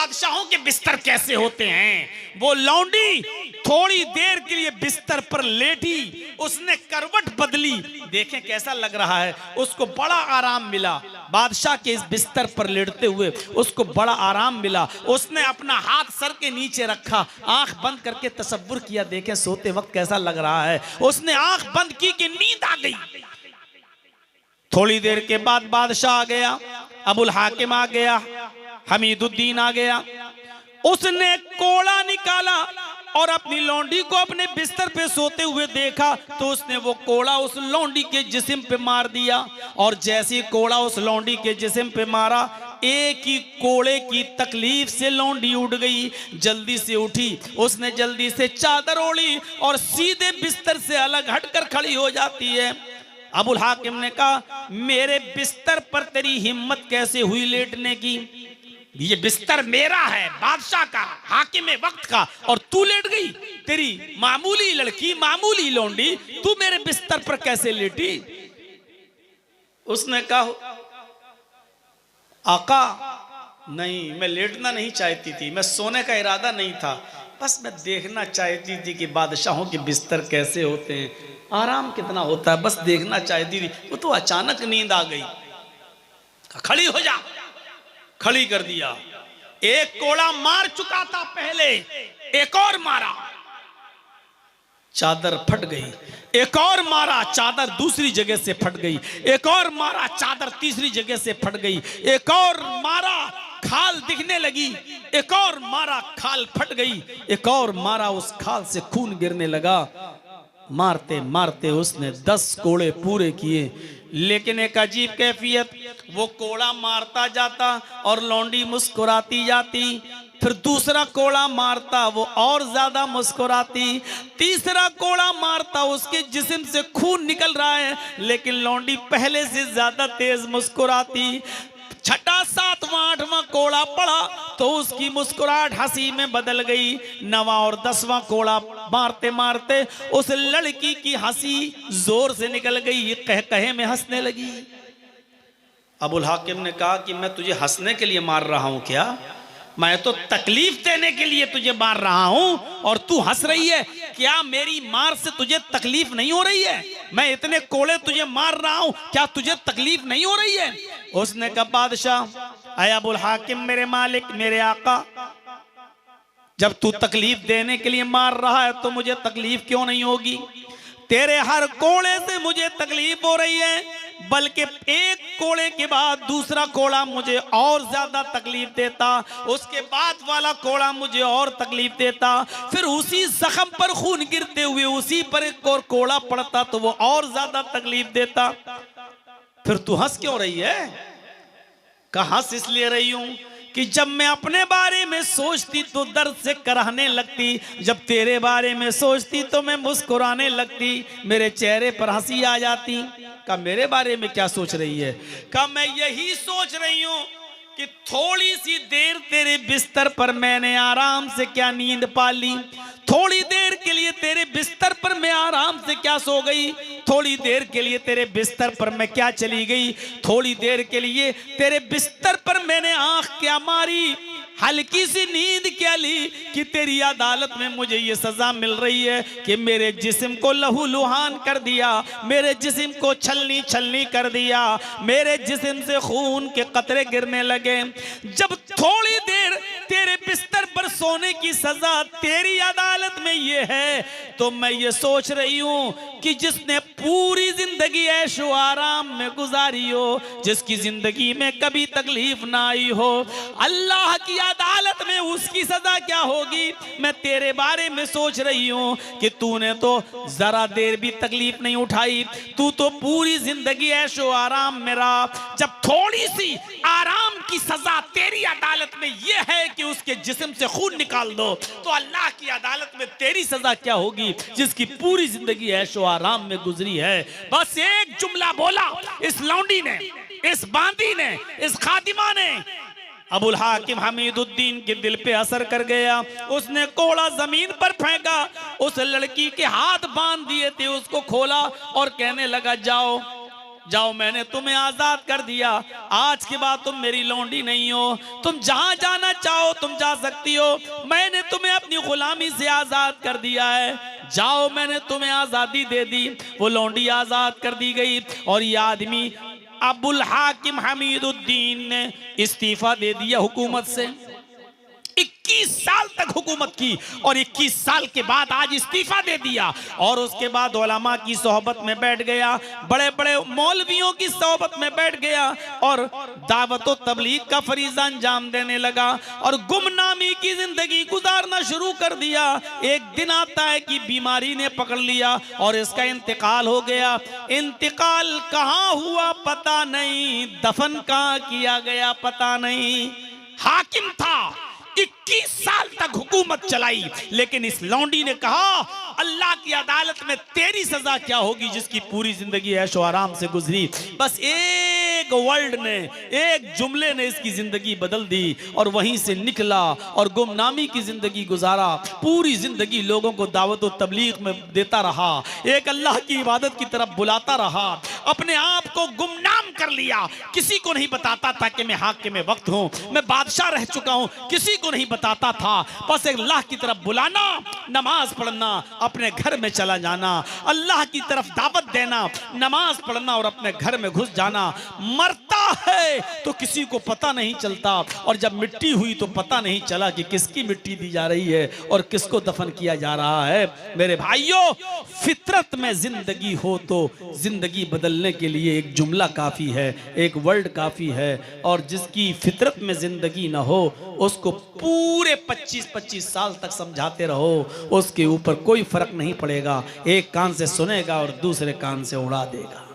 बादशाहों के बिस्तर कैसे होते हैं। वो लौंडी थोड़ी देर के लिए बिस्तर पर लेटी, उसने करवट बदली, देखें कैसा लग रहा है, उसको बड़ा आराम मिला। बादशाह के इस बिस्तर पर लेटते हुए उसको बड़ा आराम मिला। उसने अपना हाथ सर के नीचे रखा, आंख बंद करके तसव्वुर किया, देखें सोते वक्त कैसा लग रहा है। उसने आंख बंद की कि नींद आ गई। थोड़ी देर के बाद बादशाह आ गया, अबुल हाकिम आ गया, हमीदुद्दीन आ गया। उसने कोड़ा निकाला और अपनी लौंडी को अपने बिस्तर पे सोते हुए देखा तो उसने वो कोड़ा उस लौंडी के जिस्म पे मार दिया। और जैसे कोड़ा उस लौंडी के जिस्म पे मारा, एक ही कोड़े की तकलीफ से लौंडी उठ गई, जल्दी से उठी। उसने जल्दी से चादर ओढ़ी और सीधे बिस्तर से अलग हटकर खड़ी हो जाती है। अबुल हाकिम ने कहा, मेरे बिस्तर पर तेरी हिम्मत कैसे हुई लेटने की? ये बिस्तर मेरा है, बादशाह का, हाकिम वक्त का, और तू लेट गई? तेरी मामूली लड़की, मामूली लौंडी, तू मेरे बिस्तर पर कैसे लेटी? उसने कहा, आका नहीं, मैं लेटना नहीं चाहती थी, मैं सोने का इरादा नहीं था, बस मैं देखना चाहती थी कि बादशाहों के बिस्तर कैसे होते हैं, आराम कितना होता है, बस देखना चाहती थी। वो तो अचानक नींद आ गई। खड़ी हो जा, खड़ी कर दिया। एक कोड़ा मार चुका था पहले, एक और मारा, चादर फट गई। एक और मारा, चादर दूसरी जगह से फट गई। एक और मारा, चादर तीसरी जगह से फट गई। एक और मारा, खाल दिखने लगी। एक और मारा, खाल फट गई। एक और मारा, उस खाल से खून गिरने लगा। मारते मारते उसने 10 कोड़े पूरे किए। लेकिन एक अजीब कैफियत, वो कोड़ा मारता जाता और लौंडी मुस्कुराती जाती। फिर दूसरा कोड़ा मारता, वो और ज्यादा मुस्कुराती। तीसरा कोड़ा मारता, उसके जिस्म से खून निकल रहा है लेकिन लौंडी पहले से ज्यादा तेज मुस्कुराती। छठा, सातवां, आठवां कोड़ा पड़ा तो उसकी मुस्कुराहट हंसी में बदल गई। 9वां और 10वां कोड़ा मारते मारते उस लड़की की हंसी जोर से निकल गई, कह कहे में हंसने लगी। अबुल हाकिम ने कहा कि मैं तुझे हंसने के लिए मार रहा हूं क्या? मैं तो तकलीफ देने के लिए तुझे मार रहा हूं और तू हंस रही है। क्या मेरी मार से तुझे तकलीफ नहीं हो रही है? मैं इतने कोड़े तुझे मार रहा हूं, क्या तुझे तकलीफ नहीं हो रही है? उसने कहा, बादशाह, अय अबुल हाकिम, मेरे मालिक, मेरे आका, जब तू तकलीफ देने के लिए मार रहा है तो मुझे तकलीफ क्यों नहीं होगी? तेरे हर कोड़े से मुझे तकलीफ हो रही है, बल्कि एक कोड़े के बाद दूसरा कोड़ा मुझे और ज्यादा तकलीफ देता, उसके बाद वाला कोड़ा मुझे और तकलीफ देता, फिर उसी जख्म पर खून गिरते हुए उसी पर एक और कोड़ा पड़ता तो वो और ज्यादा तकलीफ देता। फिर तू हंस क्यों रही है? कहा, हंस इसलिए रही हूं कि जब मैं अपने बारे में सोचती तो दर्द से कराहने लगती, जब तेरे बारे में सोचती तो मैं मुस्कुराने लगती, मेरे चेहरे पर हंसी आ जाती। कहा, मेरे बारे में क्या सोच रही है? कहा, मैं यही सोच रही हूं कि थोड़ी सी देर तेरे बिस्तर पर मैंने आराम से क्या नींद पा ली, थोड़ी देर के लिए तेरे बिस्तर पर मैं आराम से क्या सो गई, थोड़ी देर के लिए तेरे बिस्तर पर मैं क्या चली गई, थोड़ी देर के लिए तेरे बिस्तर पर मैंने आंख क्या मारी, हल्की सी नींद क्या ली कि तेरी अदालत में मुझे ये सजा मिल रही है कि मेरे जिस्म को लहू लुहान कर दिया, मेरे जिस्म को छलनी छलनी कर दिया, मेरे जिस्म से खून के कतरे गिरने लगे। जब थोड़ी देर तेरे बिस्तर पर सोने की सजा तेरी अदालत में ये है तो मैं ये सोच रही हूं कि जिसने पूरी जिंदगी ऐशो आराम में गुजारी हो, जिसकी जिंदगी में कभी तकलीफ ना आई हो, अल्लाह की अदालत में उसकी सजा क्या होगी। मैं तेरे बारे में सोच रही हूं कि तूने तो जरा देर भी तकलीफ नहीं उठाई, तू तो पूरी जिंदगी ऐशो आराम में रहा। जब थोड़ी सी आराम की सजा तेरी अदालत में यह है कि उसके जिस्म से खून निकाल दो, तो अल्लाह की अदालत में तेरी सजा क्या होगी जिसकी पूरी जिंदगी ऐशो आराम में गुजरी है। बस एक जुमला बोला इस लौंडी ने, इस बांदी ने, इस खातिमा ने, अबुल हाकिम हमीदुद्दीन के दिल पे असर कर गया। उसने कोड़ा जमीन पर फेंका, उस लड़की के हाथ बांध दिए थे उसको खोला और कहने लगा, जाओ जाओ मैंने तुम्हें आजाद कर दिया, आज के बाद तुम मेरी लौंडी नहीं हो, तुम जहां जाना चाहो तुम जा सकती हो, मैंने तुम्हें अपनी गुलामी से आजाद कर दिया है, जाओ मैंने तुम्हें आजादी दे दी। वो लौंडी आजाद कर दी गई और ये आदमी अबुल हाकिम हमीदुद्दीन ने इस्तीफा दे दिया हुकूमत से। 21 साल तक हुकूमत की और 21 साल के बाद आज इस्तीफा दे दिया और उसके बाद उलमा की सोहबत में बैठ गया, बड़े बड़े मौलवियों की सोहबत में बैठ गया और दावत व तबलीग का फरीज़ा अंजाम देने लगा और गुमनामी की जिंदगी गुजारना शुरू कर दिया। एक दिन आता है कि बीमारी ने पकड़ लिया और इसका इंतकाल हो गया। इंतकाल कहाँ हुआ पता नहीं, दफन कहाँ किया गया पता नहीं। हाकिम था, 21 साल तक हुकूमत चलाई, लेकिन इस लौंडी ने कहा अल्लाह की अदालत में तेरी सजा क्या होगी जिसकी पूरी जिंदगी ऐशो आराम से गुजरी। बस एक वर्ड ने, एक जुमले ने इसकी जिंदगी बदल दी और वहीं से निकला और गुमनामी की जिंदगी गुजारा। पूरी जिंदगी लोगों को दावत व तबलीग में देता रहा, एक अल्लाह की इबादत की तरफ बुलाता रहा, अपने आप को गुमनाम कर लिया। किसी को नहीं बताता था कि मैं हाकिम वक्त हूं, मैं बादशाह रह चुका हूं, किसी को नहीं बताता था। बस एक अल्लाह की तरफ बुलाना, नमाज पढ़ना, अपने घर में चला जाना, अल्लाह की तरफ दावत देना, नमाज पढ़ना और अपने घर में घुस जाना। मरता है तो किसी को पता नहीं चलता और जब मिट्टी हुई तो पता नहीं चला कि किसकी मिट्टी दी जा रही है और किसको दफन किया जा रहा है। मेरे भाइयों, फितरत में जिंदगी हो तो जिंदगी बदलने के लिए एक जुमला काफी है, एक वर्ड काफी है, और जिसकी फितरत में जिंदगी ना हो उसको पूरे 25-25 साल तक समझाते रहो, उसके ऊपर कोई फर्क नहीं पड़ेगा। एक कान से सुनेगा और दूसरे कान से उड़ा देगा।